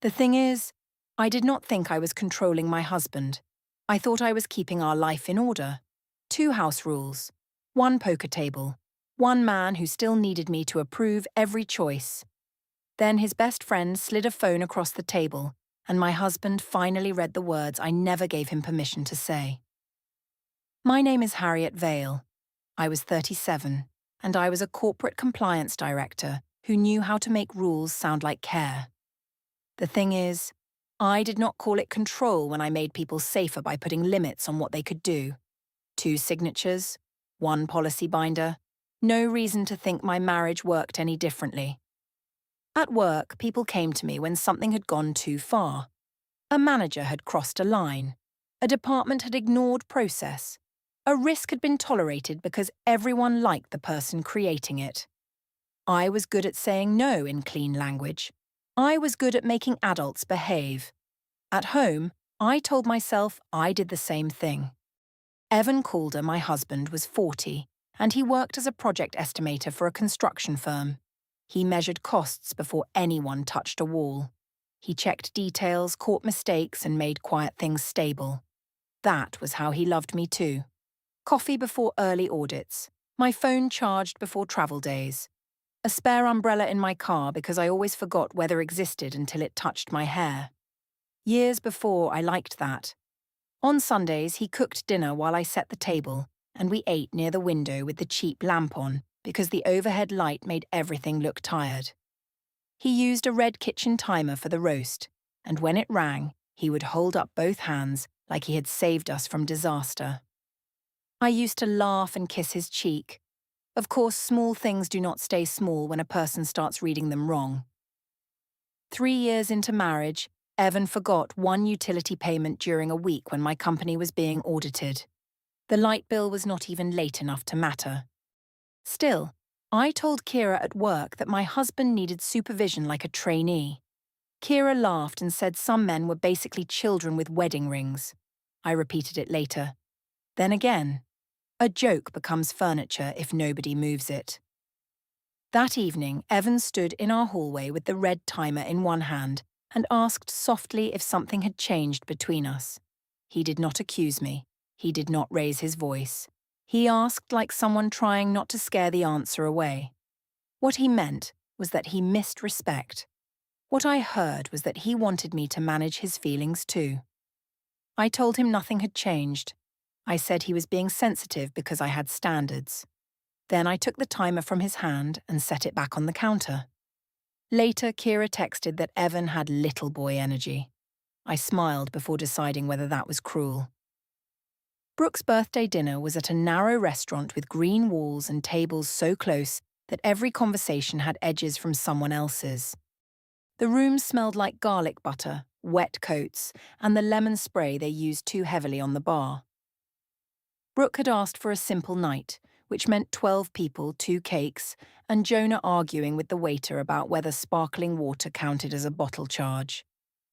The thing is, I did not think I was controlling my husband. I thought I was keeping our life in order. 2 house rules, 1 poker table, 1 man who still needed me to approve every choice. Then his best friend slid a phone across the table, and my husband finally read the words I never gave him permission to say. My name is Harriet Vale. I was 37, and I was a corporate compliance director who knew how to make rules sound like care. The thing is, I did not call it control when I made people safer by putting limits on what they could do. 2 signatures, 1 policy binder, no reason to think my marriage worked any differently. At work, people came to me when something had gone too far. A manager had crossed a line. A department had ignored process. A risk had been tolerated because everyone liked the person creating it. I was good at saying no in clean language. I was good at making adults behave. At home, I told myself I did the same thing. Evan Calder, my husband, was 40, and he worked as a project estimator for a construction firm. He measured costs before anyone touched a wall. He checked details, caught mistakes, and made quiet things stable. That was how he loved me too. Coffee before early audits, my phone charged before travel days, a spare umbrella in my car because I always forgot weather existed until it touched my hair. Years before, I liked that. On Sundays, he cooked dinner while I set the table, and we ate near the window with the cheap lamp on because the overhead light made everything look tired. He used a red kitchen timer for the roast, and when it rang, he would hold up both hands like he had saved us from disaster. I used to laugh and kiss his cheek. Of course, small things do not stay small when a person starts reading them wrong. 3 years into marriage, Evan forgot 1 utility payment during a week when my company was being audited. The light bill was not even late enough to matter. Still, I told Kira at work that my husband needed supervision like a trainee. Kira laughed and said some men were basically children with wedding rings. I repeated it later. Then again, a joke becomes furniture if nobody moves it. That evening, Evan stood in our hallway with the red timer in one hand and asked softly if something had changed between us. He did not accuse me. He did not raise his voice. He asked like someone trying not to scare the answer away. What he meant was that he missed respect. What I heard was that he wanted me to manage his feelings too. I told him nothing had changed. I said he was being sensitive because I had standards. Then I took the timer from his hand and set it back on the counter. Later, Kira texted that Evan had little boy energy. I smiled before deciding whether that was cruel. Brooke's birthday dinner was at a narrow restaurant with green walls and tables so close that every conversation had edges from someone else's. The room smelled like garlic butter, wet coats, and the lemon spray they used too heavily on the bar. Brooke had asked for a simple night, which meant 12 people, 2 cakes, and Jonah arguing with the waiter about whether sparkling water counted as a bottle charge.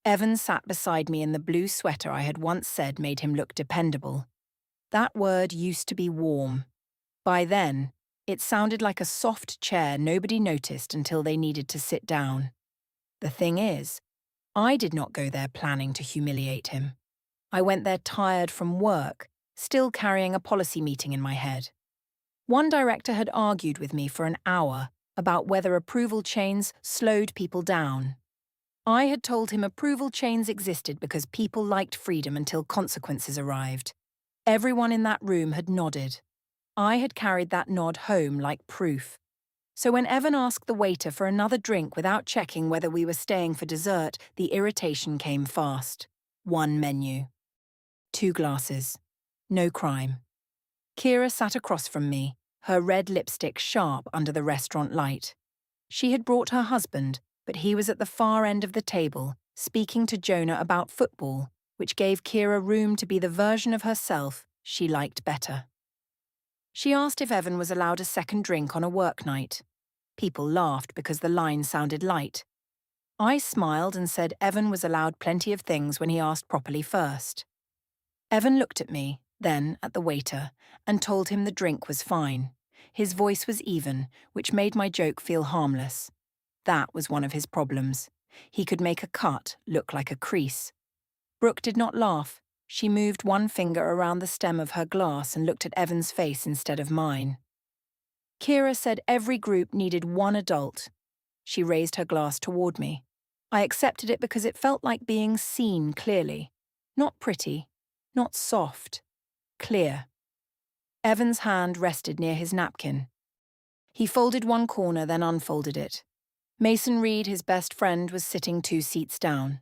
Evan sat beside me in the blue sweater I had once said made him look dependable. That word used to be warm. By then, it sounded like a soft chair nobody noticed until they needed to sit down. The thing is, I did not go there planning to humiliate him. I went there tired from work, still carrying a policy meeting in my head. One director had argued with me for an hour about whether approval chains slowed people down. I had told him approval chains existed because people liked freedom until consequences arrived. Everyone in that room had nodded. I had carried that nod home like proof. So when Evan asked the waiter for another drink without checking whether we were staying for dessert, the irritation came fast. 1 menu. 2 glasses. No crime. Kira sat across from me, her red lipstick sharp under the restaurant light. She had brought her husband, but he was at the far end of the table, speaking to Jonah about football, which gave Kira room to be the version of herself she liked better. She asked if Evan was allowed a second drink on a work night. People laughed because the line sounded light. I smiled and said Evan was allowed plenty of things when he asked properly first. Evan looked at me, then at the waiter, and told him the drink was fine. His voice was even, which made my joke feel harmless. That was one of his problems. He could make a cut look like a crease. Brooke did not laugh. She moved one finger around the stem of her glass and looked at Evan's face instead of mine. Kira said every group needed one adult. She raised her glass toward me. I accepted it because it felt like being seen clearly. Not pretty, not soft, clear. Evan's hand rested near his napkin. He folded one corner, then unfolded it. Mason Reed, his best friend, was sitting 2 seats down.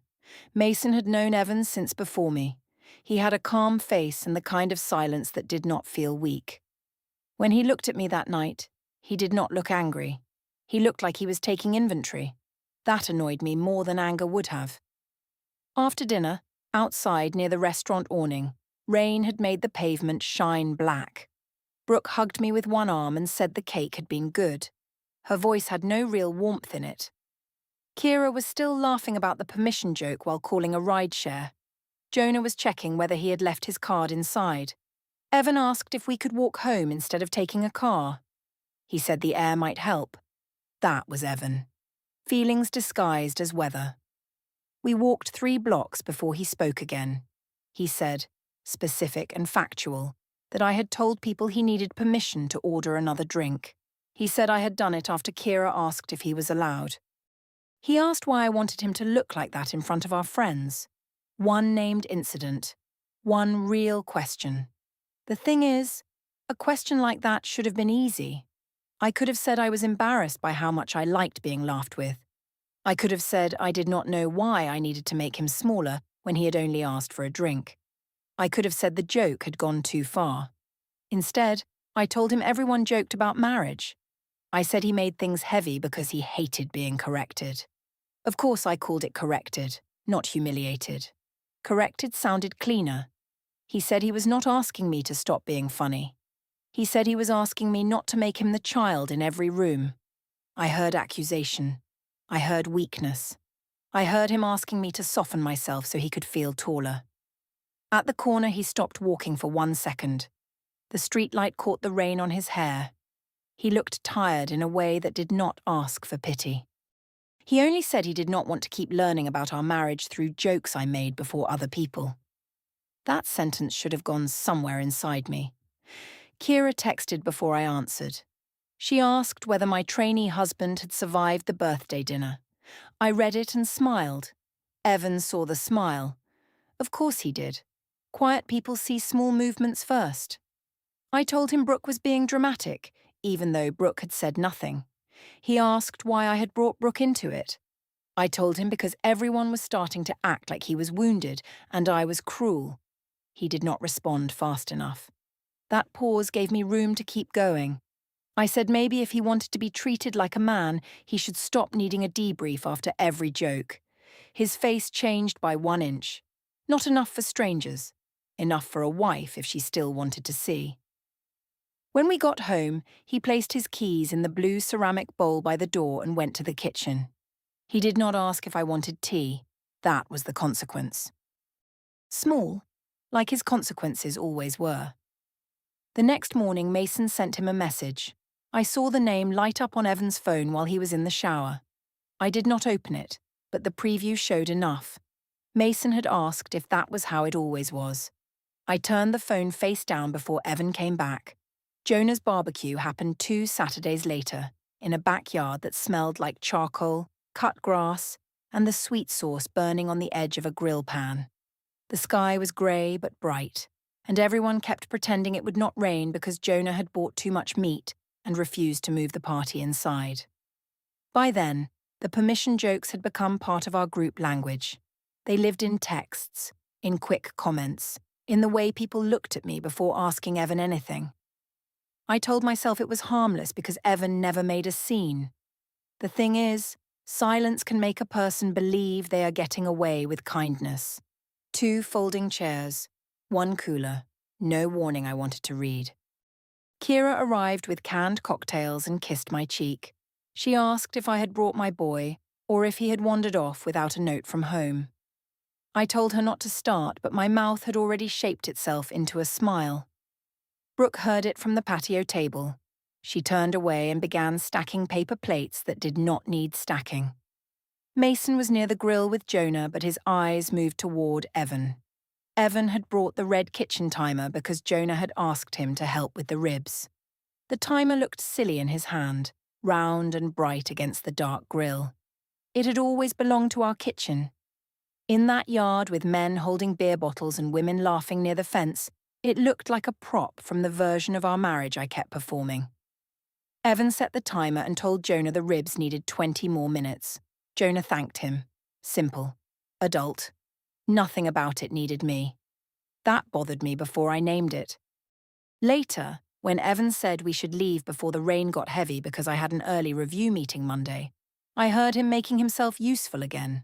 Mason had known Evan since before me. He had a calm face and the kind of silence that did not feel weak. When he looked at me that night, he did not look angry. He looked like he was taking inventory. That annoyed me more than anger would have. After dinner, outside near the restaurant awning, rain had made the pavement shine black. Brooke hugged me with one arm and said the cake had been good. Her voice had no real warmth in it. Kira was still laughing about the permission joke while calling a rideshare. Jonah was checking whether he had left his card inside. Evan asked if we could walk home instead of taking a car. He said the air might help. That was Evan. Feelings disguised as weather. We walked 3 blocks before he spoke again. He said, specific and factual, that I had told people he needed permission to order another drink. He said I had done it after Kira asked if he was allowed. He asked why I wanted him to look like that in front of our friends. One named incident. One real question. The thing is, a question like that should have been easy. I could have said I was embarrassed by how much I liked being laughed with. I could have said I did not know why I needed to make him smaller when he had only asked for a drink. I could have said the joke had gone too far. Instead, I told him everyone joked about marriage. I said he made things heavy because he hated being corrected. Of course I called it corrected, not humiliated. Corrected sounded cleaner. He said he was not asking me to stop being funny. He said he was asking me not to make him the child in every room. I heard accusation. I heard weakness. I heard him asking me to soften myself so he could feel taller. At the corner, he stopped walking for 1 second. The streetlight caught the rain on his hair. He looked tired in a way that did not ask for pity. He only said he did not want to keep learning about our marriage through jokes I made before other people. That sentence should have gone somewhere inside me. Kira texted before I answered. She asked whether my trainee husband had survived the birthday dinner. I read it and smiled. Evan saw the smile. Of course he did. Quiet people see small movements first. I told him Brooke was being dramatic, even though Brooke had said nothing. He asked why I had brought Brooke into it. I told him because everyone was starting to act like he was wounded and I was cruel. He did not respond fast enough. That pause gave me room to keep going. I said maybe if he wanted to be treated like a man, he should stop needing a debrief after every joke. His face changed by 1 inch. Not enough for strangers. Enough for a wife if she still wanted to see. When we got home, he placed his keys in the blue ceramic bowl by the door and went to the kitchen. He did not ask if I wanted tea. That was the consequence. Small, like his consequences always were. The next morning, Mason sent him a message. I saw the name light up on Evan's phone while he was in the shower. I did not open it, but the preview showed enough. Mason had asked if that was how it always was. I turned the phone face down before Evan came back. Jonah's barbecue happened 2 Saturdays later, in a backyard that smelled like charcoal, cut grass, and the sweet sauce burning on the edge of a grill pan. The sky was grey but bright, and everyone kept pretending it would not rain because Jonah had bought too much meat and refused to move the party inside. By then, the permission jokes had become part of our group language. They lived in texts, in quick comments, in the way people looked at me before asking Evan anything. I told myself it was harmless because Evan never made a scene. The thing is, silence can make a person believe they are getting away with kindness. 2 folding chairs, 1 cooler, no warning I wanted to read. Kira arrived with canned cocktails and kissed my cheek. She asked if I had brought my boy, or if he had wandered off without a note from home. I told her not to start, but my mouth had already shaped itself into a smile. Brooke heard it from the patio table. She turned away and began stacking paper plates that did not need stacking. Mason was near the grill with Jonah, but his eyes moved toward Evan. Evan had brought the red kitchen timer because Jonah had asked him to help with the ribs. The timer looked silly in his hand, round and bright against the dark grill. It had always belonged to our kitchen. In that yard with men holding beer bottles and women laughing near the fence, it looked like a prop from the version of our marriage I kept performing. Evan set the timer and told Jonah the ribs needed 20 more minutes. Jonah thanked him. Simple. Adult. Nothing about it needed me. That bothered me before I named it. Later, when Evan said we should leave before the rain got heavy because I had an early review meeting Monday, I heard him making himself useful again.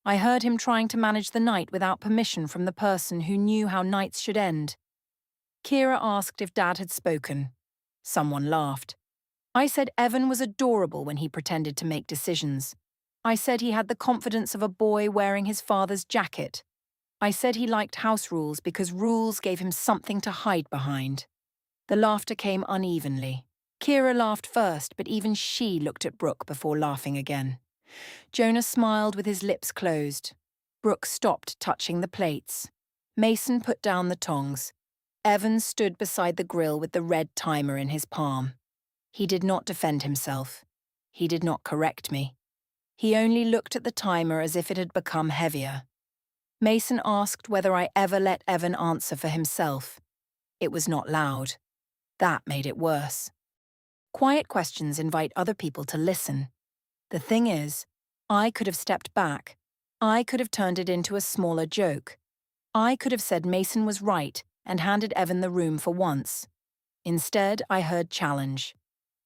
I heard him trying to manage the night without permission from the person who knew how nights should end. Kira asked if Dad had spoken. Someone laughed. I said Evan was adorable when he pretended to make decisions. I said he had the confidence of a boy wearing his father's jacket. I said he liked house rules because rules gave him something to hide behind. The laughter came unevenly. Kira laughed first, but even she looked at Brooke before laughing again. Jonah smiled with his lips closed. Brooke stopped touching the plates. Mason put down the tongs. Evan stood beside the grill with the red timer in his palm. He did not defend himself. He did not correct me. He only looked at the timer as if it had become heavier. Mason asked whether I ever let Evan answer for himself. It was not loud. That made it worse. Quiet questions invite other people to listen. The thing is, I could have stepped back. I could have turned it into a smaller joke. I could have said Mason was right and handed Evan the room for once. Instead, I heard challenge.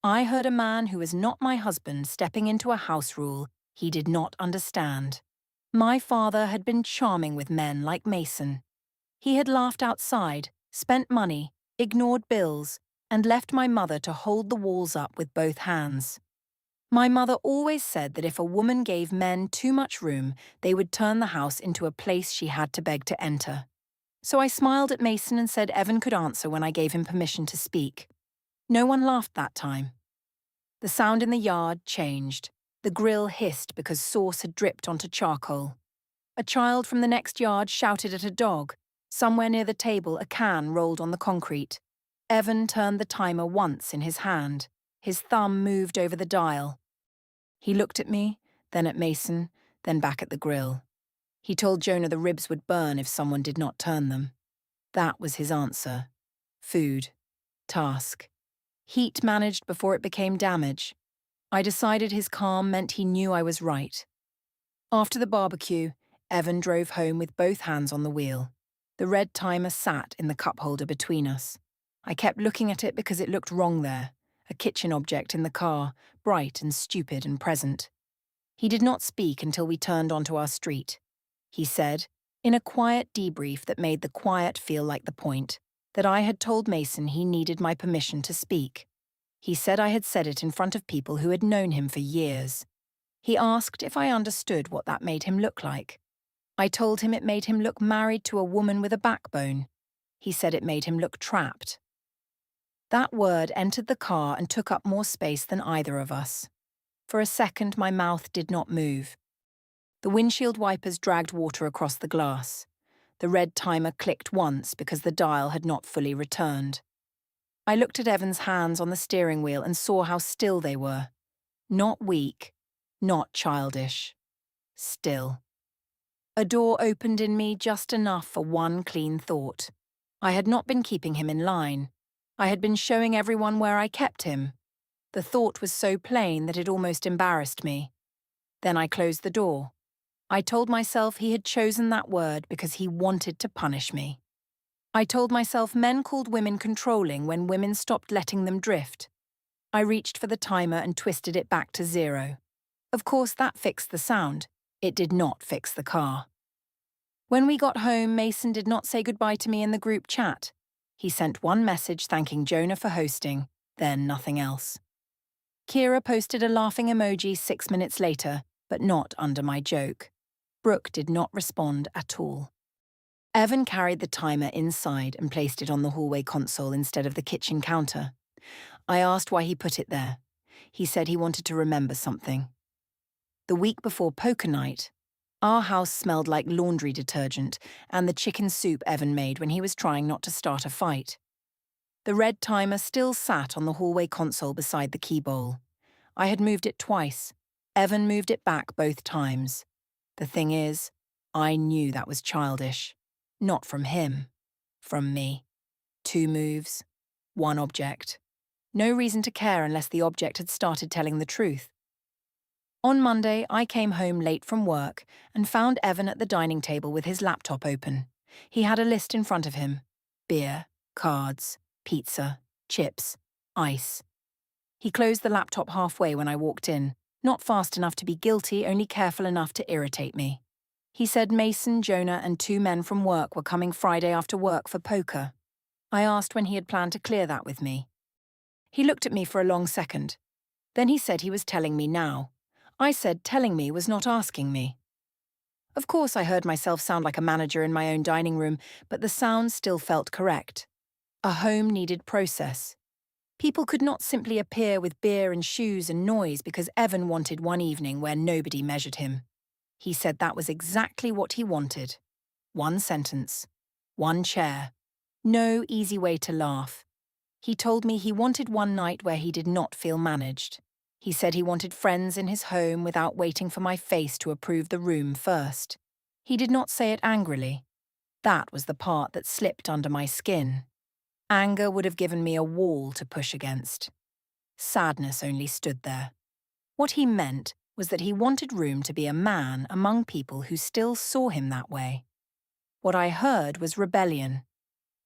I heard a man who was not my husband stepping into a house rule he did not understand. My father had been charming with men like Mason. He had laughed outside, spent money, ignored bills, and left my mother to hold the walls up with both hands. My mother always said that if a woman gave men too much room, they would turn the house into a place she had to beg to enter. So I smiled at Mason and said Evan could answer when I gave him permission to speak. No one laughed that time. The sound in the yard changed. The grill hissed because sauce had dripped onto charcoal. A child from the next yard shouted at a dog. Somewhere near the table, a can rolled on the concrete. Evan turned the timer once in his hand. His thumb moved over the dial. He looked at me, then at Mason, then back at the grill. He told Jonah the ribs would burn if someone did not turn them. That was his answer. Food. Task. Heat managed before it became damage. I decided his calm meant he knew I was right. After the barbecue, Evan drove home with both hands on the wheel. The red timer sat in the cup holder between us. I kept looking at it because it looked wrong there, a kitchen object in the car, bright and stupid and present. He did not speak until we turned onto our street. He said, in a quiet debrief that made the quiet feel like the point, that I had told Mason he needed my permission to speak. He said I had said it in front of people who had known him for years. He asked if I understood what that made him look like. I told him it made him look married to a woman with a backbone. He said it made him look trapped. That word entered the car and took up more space than either of us. For a second, my mouth did not move. The windshield wipers dragged water across the glass. The red timer clicked once because the dial had not fully returned. I looked at Evan's hands on the steering wheel and saw how still they were. Not weak, not childish. Still. A door opened in me just enough for one clean thought. I had not been keeping him in line. I had been showing everyone where I kept him. The thought was so plain that it almost embarrassed me. Then I closed the door. I told myself he had chosen that word because he wanted to punish me. I told myself men called women controlling when women stopped letting them drift. I reached for the timer and twisted it back to 0. Of course, that fixed the sound. It did not fix the car. When we got home, Mason did not say goodbye to me in the group chat. He sent one message thanking Jonah for hosting, then nothing else. Kira posted a laughing emoji 6 minutes later, but not under my joke. Brooke did not respond at all. Evan carried the timer inside and placed it on the hallway console instead of the kitchen counter. I asked why he put it there. He said he wanted to remember something. The week before poker night, our house smelled like laundry detergent and the chicken soup Evan made when he was trying not to start a fight. The red timer still sat on the hallway console beside the key bowl. I had moved it twice. Evan moved it back both times. The thing is, I knew that was childish. Not from him. From me. 2 moves. 1 object. No reason to care unless the object had started telling the truth. On Monday, I came home late from work and found Evan at the dining table with his laptop open. He had a list in front of him. Beer, cards, pizza, chips, ice. He closed the laptop halfway when I walked in, not fast enough to be guilty, only careful enough to irritate me. He said Mason, Jonah, and 2 men from work were coming Friday after work for poker. I asked when he had planned to clear that with me. He looked at me for a long second. Then he said he was telling me now. I said telling me was not asking me. Of course, I heard myself sound like a manager in my own dining room, but the sound still felt correct. A home needed process. People could not simply appear with beer and shoes and noise because Evan wanted one evening where nobody measured him. He said that was exactly what he wanted. 1 sentence. 1 chair. No easy way to laugh. He told me he wanted one night where he did not feel managed. He said he wanted friends in his home without waiting for my face to approve the room first. He did not say it angrily. That was the part that slipped under my skin. Anger would have given me a wall to push against. Sadness only stood there. What he meant was that he wanted room to be a man among people who still saw him that way. What I heard was rebellion.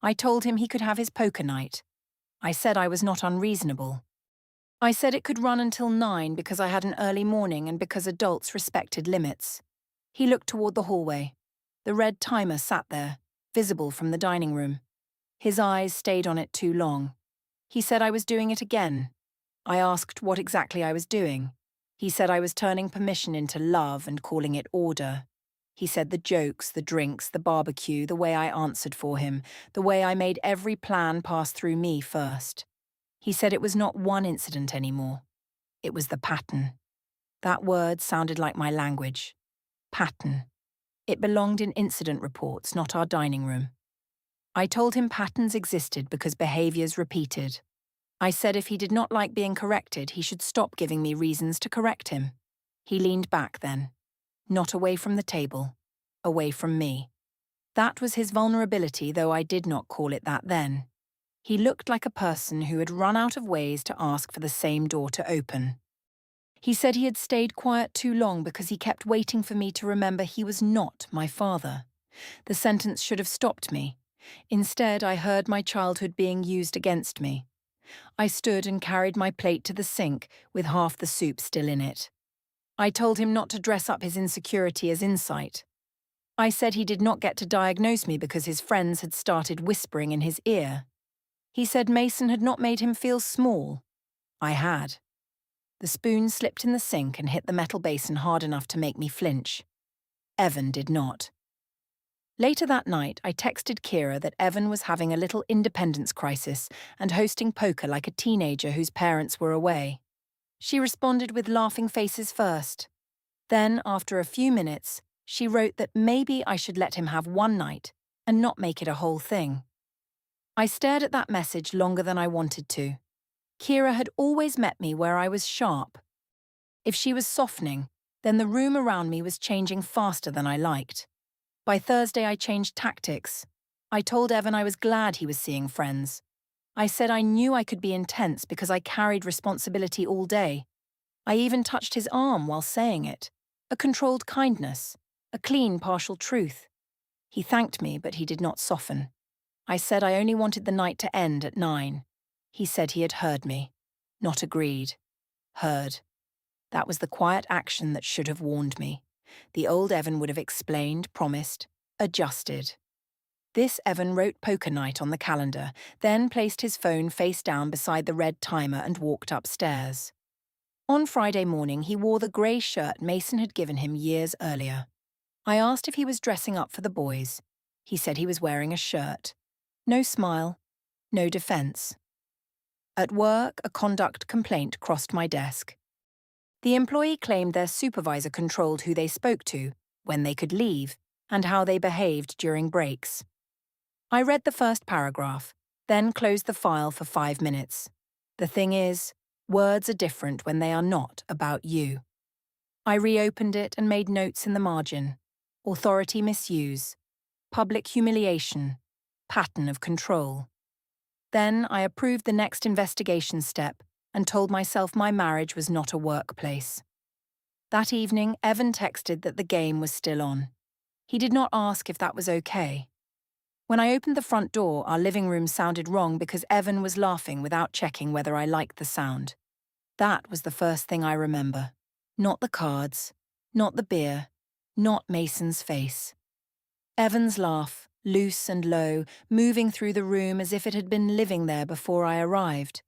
I told him he could have his poker night. I said I was not unreasonable. I said it could run until 9 because I had an early morning and because adults respected limits. He looked toward the hallway. The red timer sat there, visible from the dining room. His eyes stayed on it too long. He said I was doing it again. I asked what exactly I was doing. He said I was turning permission into love and calling it order. He said the jokes, the drinks, the barbecue, the way I answered for him, the way I made every plan pass through me first. He said it was not one incident anymore. It was the pattern. That word sounded like my language. Pattern. It belonged in incident reports, not our dining room. I told him patterns existed because behaviors repeated. I said if he did not like being corrected, he should stop giving me reasons to correct him. He leaned back then. Not away from the table. Away from me. That was his vulnerability, though I did not call it that then. He looked like a person who had run out of ways to ask for the same door to open. He said he had stayed quiet too long because he kept waiting for me to remember he was not my father. The sentence should have stopped me. Instead, I heard my childhood being used against me. I stood and carried my plate to the sink with half the soup still in it. I told him not to dress up his insecurity as insight. I said he did not get to diagnose me because his friends had started whispering in his ear. He said Mason had not made him feel small. I had. The spoon slipped in the sink and hit the metal basin hard enough to make me flinch. Evan did not. Later that night, I texted Kira that Evan was having a little independence crisis and hosting poker like a teenager whose parents were away. She responded with laughing faces first. Then, after a few minutes, she wrote that maybe I should let him have one night and not make it a whole thing. I stared at that message longer than I wanted to. Kira had always met me where I was sharp. If she was softening, then the room around me was changing faster than I liked. By Thursday, I changed tactics. I told Evan I was glad he was seeing friends. I said I knew I could be intense because I carried responsibility all day. I even touched his arm while saying it. A controlled kindness. A clean, partial truth. He thanked me, but he did not soften. I said I only wanted the night to end at 9. He said he had heard me. Not agreed. Heard. That was the quiet action that should have warned me. The old Evan would have explained, promised, adjusted. This Evan wrote poker night on the calendar, then placed his phone face down beside the red timer and walked upstairs. On Friday morning, he wore the grey shirt Mason had given him years earlier. I asked if he was dressing up for the boys. He said he was wearing a shirt. No smile, no defence. At work, a conduct complaint crossed my desk. The employee claimed their supervisor controlled who they spoke to, when they could leave, and how they behaved during breaks. I read the first paragraph, then closed the file for 5 minutes. The thing is, words are different when they are not about you. I reopened it and made notes in the margin. Authority misuse, public humiliation, pattern of control. Then I approved the next investigation step and told myself my marriage was not a workplace. That evening, Evan texted that the game was still on. He did not ask if that was okay. When I opened the front door, our living room sounded wrong because Evan was laughing without checking whether I liked the sound. That was the first thing I remember. Not the cards, not the beer, not Mason's face. Evan's laugh, loose and low, moving through the room as if it had been living there before I arrived.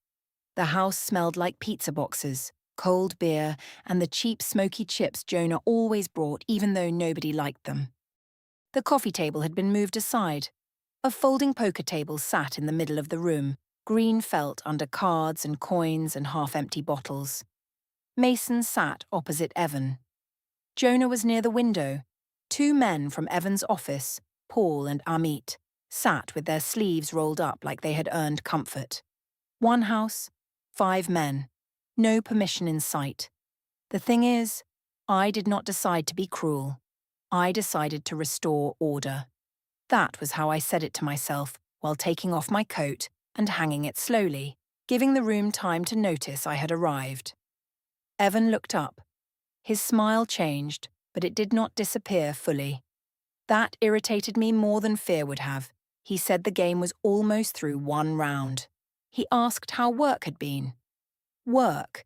The house smelled like pizza boxes, cold beer, and the cheap smoky chips Jonah always brought even though nobody liked them. The coffee table had been moved aside. A folding poker table sat in the middle of the room, green felt under cards and coins and half-empty bottles. Mason sat opposite Evan. Jonah was near the window. 2 men from Evan's office, Paul and Amit, sat with their sleeves rolled up like they had earned comfort. 1 house, 5 men. No permission in sight. The thing is, I did not decide to be cruel. I decided to restore order. That was how I said it to myself while taking off my coat and hanging it slowly, giving the room time to notice I had arrived. Evan looked up. His smile changed, but it did not disappear fully. That irritated me more than fear would have. He said the game was almost through 1 round. He asked how work had been. Work.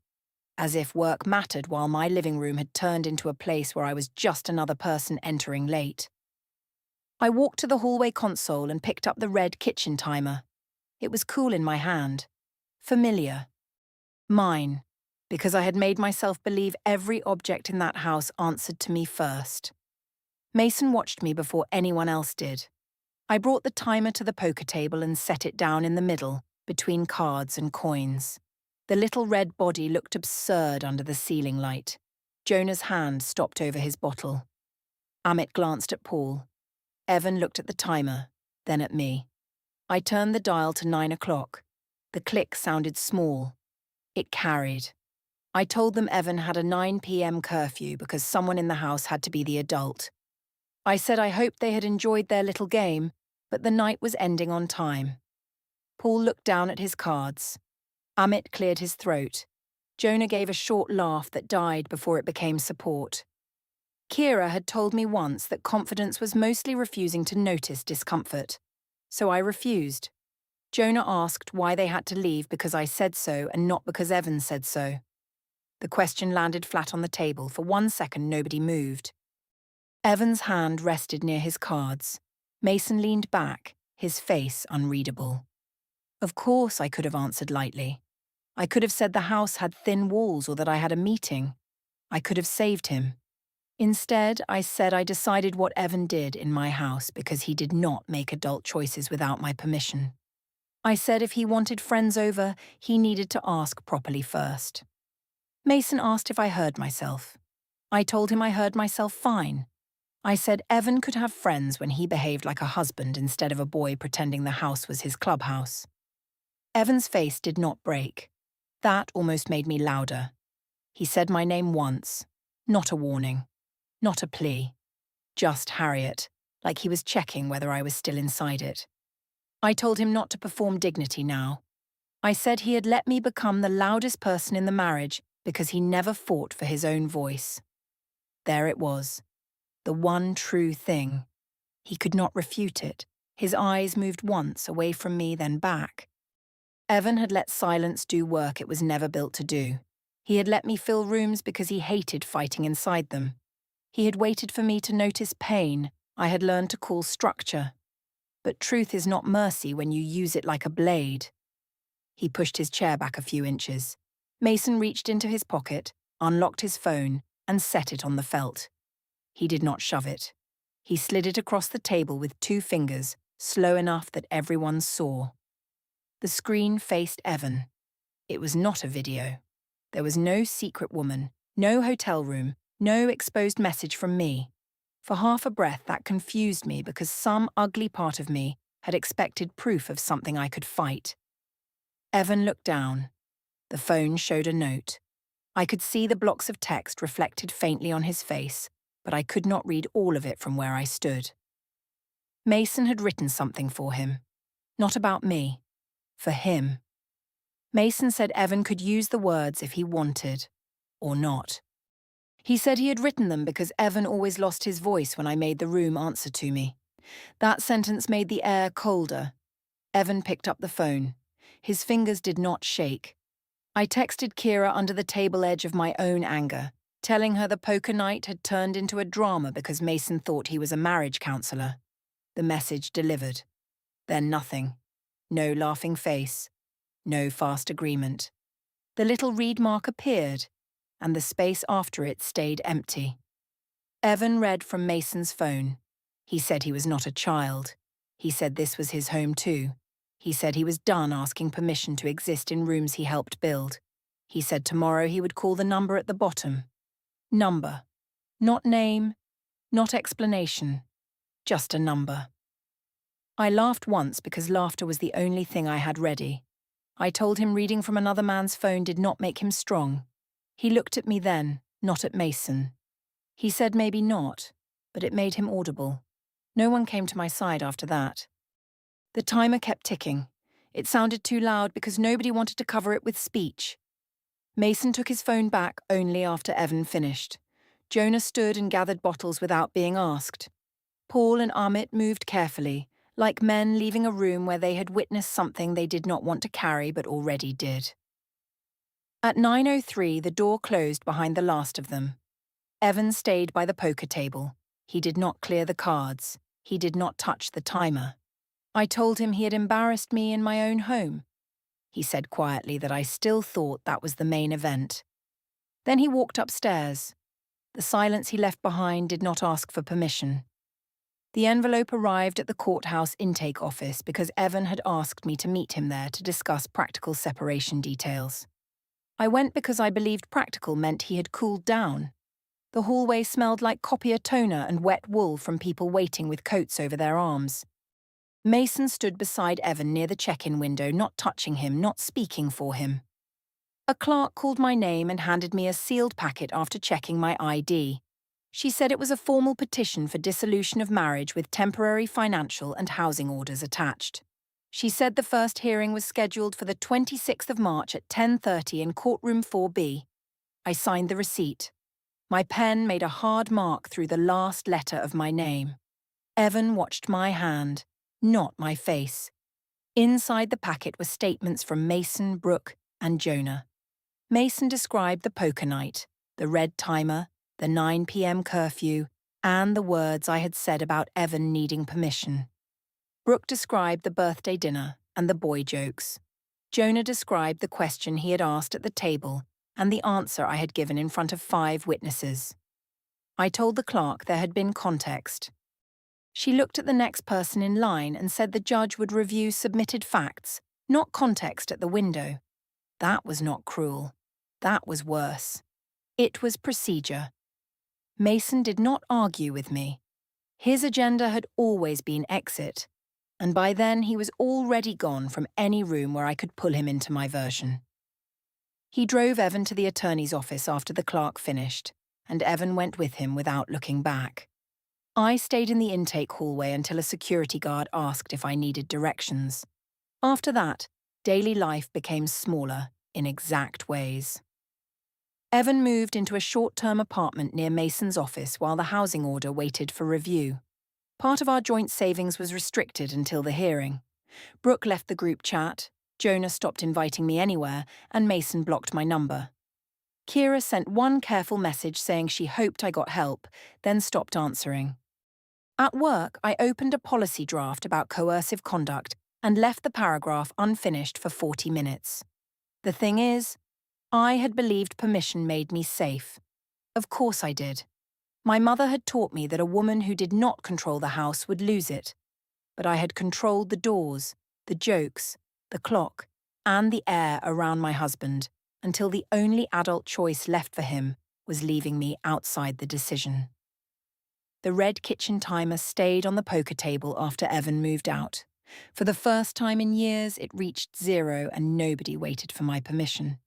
As if work mattered while my living room had turned into a place where I was just another person entering late. I walked to the hallway console and picked up the red kitchen timer. It was cool in my hand. Familiar. Mine, because I had made myself believe every object in that house answered to me first. Mason watched me before anyone else did. I brought the timer to the poker table and set it down in the middle, between cards and coins. The little red body looked absurd under the ceiling light. Jonah's hand stopped over his bottle. Amit glanced at Paul. Evan looked at the timer, then at me. I turned the dial to 9 o'clock. The click sounded small. It carried. I told them Evan had a 9 p.m. curfew because someone in the house had to be the adult. I said I hoped they had enjoyed their little game, but the night was ending on time. Paul looked down at his cards. Amit cleared his throat. Jonah gave a short laugh that died before it became support. Kira had told me once that confidence was mostly refusing to notice discomfort. So I refused. Jonah asked why they had to leave because I said so and not because Evan said so. The question landed flat on the table. For 1 second, nobody moved. Evan's hand rested near his cards. Mason leaned back, his face unreadable. Of course I could have answered lightly. I could have said the house had thin walls or that I had a meeting. I could have saved him. Instead, I said I decided what Evan did in my house because he did not make adult choices without my permission. I said if he wanted friends over, he needed to ask properly first. Mason asked if I heard myself. I told him I heard myself fine. I said Evan could have friends when he behaved like a husband instead of a boy pretending the house was his clubhouse. Evan's face did not break. That almost made me louder. He said my name once, not a warning. Not a plea. Just Harriet, like he was checking whether I was still inside it. I told him not to perform dignity now. I said he had let me become the loudest person in the marriage because he never fought for his own voice. There it was. The one true thing. He could not refute it. His eyes moved once away from me, then back. Evan had let silence do work it was never built to do. He had let me fill rooms because he hated fighting inside them. He had waited for me to notice pain I had learned to call structure. But truth is not mercy when you use it like a blade. He pushed his chair back a few inches. Mason reached into his pocket, unlocked his phone, and set it on the felt. He did not shove it. He slid it across the table with 2 fingers, slow enough that everyone saw. The screen faced Evan. It was not a video. There was no secret woman, No hotel room, no exposed message from me. For half a breath, that confused me because some ugly part of me had expected proof of something I could fight. Evan looked down. The phone showed a note. I could see the blocks of text reflected faintly on his face, but I could not read all of it from where I stood. Mason had written something for him. Not about me. For him. Mason said Evan could use the words if he wanted. Or not. He said he had written them because Evan always lost his voice when I made the room answer to me. That sentence made the air colder. Evan picked up the phone. His fingers did not shake. I texted Kira under the table edge of my own anger, telling her the poker night had turned into a drama because Mason thought he was a marriage counsellor. The message delivered. Then nothing. No laughing face. No fast agreement. The little read mark appeared, and the space after it stayed empty. Evan read from Mason's phone. He said he was not a child. He said this was his home too. He said he was done asking permission to exist in rooms he helped build. He said tomorrow he would call the number at the bottom. Number. Not name, not explanation. Just a number. I laughed once because laughter was the only thing I had ready. I told him reading from another man's phone did not make him strong. He looked at me then, not at Mason. He said maybe not, but it made him audible. No one came to my side after that. The timer kept ticking. It sounded too loud because nobody wanted to cover it with speech. Mason took his phone back only after Evan finished. Jonah stood and gathered bottles without being asked. Paul and Amit moved carefully, like men leaving a room where they had witnessed something they did not want to carry but already did. At 9:03, the door closed behind the last of them. Evan stayed by the poker table. He did not clear the cards. He did not touch the timer. I told him he had embarrassed me in my own home. He said quietly that I still thought that was the main event. Then he walked upstairs. The silence he left behind did not ask for permission. The envelope arrived at the courthouse intake office because Evan had asked me to meet him there to discuss practical separation details. I went because I believed practical meant he had cooled down. The hallway smelled like copier toner and wet wool from people waiting with coats over their arms. Mason stood beside Evan near the check-in window, not touching him, not speaking for him. A clerk called my name and handed me a sealed packet after checking my ID. She said it was a formal petition for dissolution of marriage with temporary financial and housing orders attached. She said the first hearing was scheduled for the 26th of March at 10:30 in courtroom 4B. I signed the receipt. My pen made a hard mark through the last letter of my name. Evan watched my hand, not my face. Inside the packet were statements from Mason, Brooke, and Jonah. Mason described the poker night, the red timer, the 9 p.m. curfew, and the words I had said about Evan needing permission. Brooke described the birthday dinner and the boy jokes. Jonah described the question he had asked at the table and the answer I had given in front of 5 witnesses. I told the clerk there had been context. She looked at the next person in line and said the judge would review submitted facts, not context at the window. That was not cruel. That was worse. It was procedure. Mason did not argue with me. His agenda had always been exit, and by then he was already gone from any room where I could pull him into my version. He drove Evan to the attorney's office after the clerk finished, and Evan went with him without looking back. I stayed in the intake hallway until a security guard asked if I needed directions. After that, daily life became smaller in exact ways. Evan moved into a short-term apartment near Mason's office while the housing order waited for review. Part of our joint savings was restricted until the hearing. Brooke left the group chat, Jonah stopped inviting me anywhere, and Mason blocked my number. Kira sent one careful message saying she hoped I got help, then stopped answering. At work, I opened a policy draft about coercive conduct and left the paragraph unfinished for 40 minutes. The thing is, I had believed permission made me safe. Of course I did. My mother had taught me that a woman who did not control the house would lose it. But I had controlled the doors, the jokes, the clock, and the air around my husband, until the only adult choice left for him was leaving me outside the decision. The red kitchen timer stayed on the poker table after Evan moved out. For the first time in years, it reached 0 and nobody waited for my permission.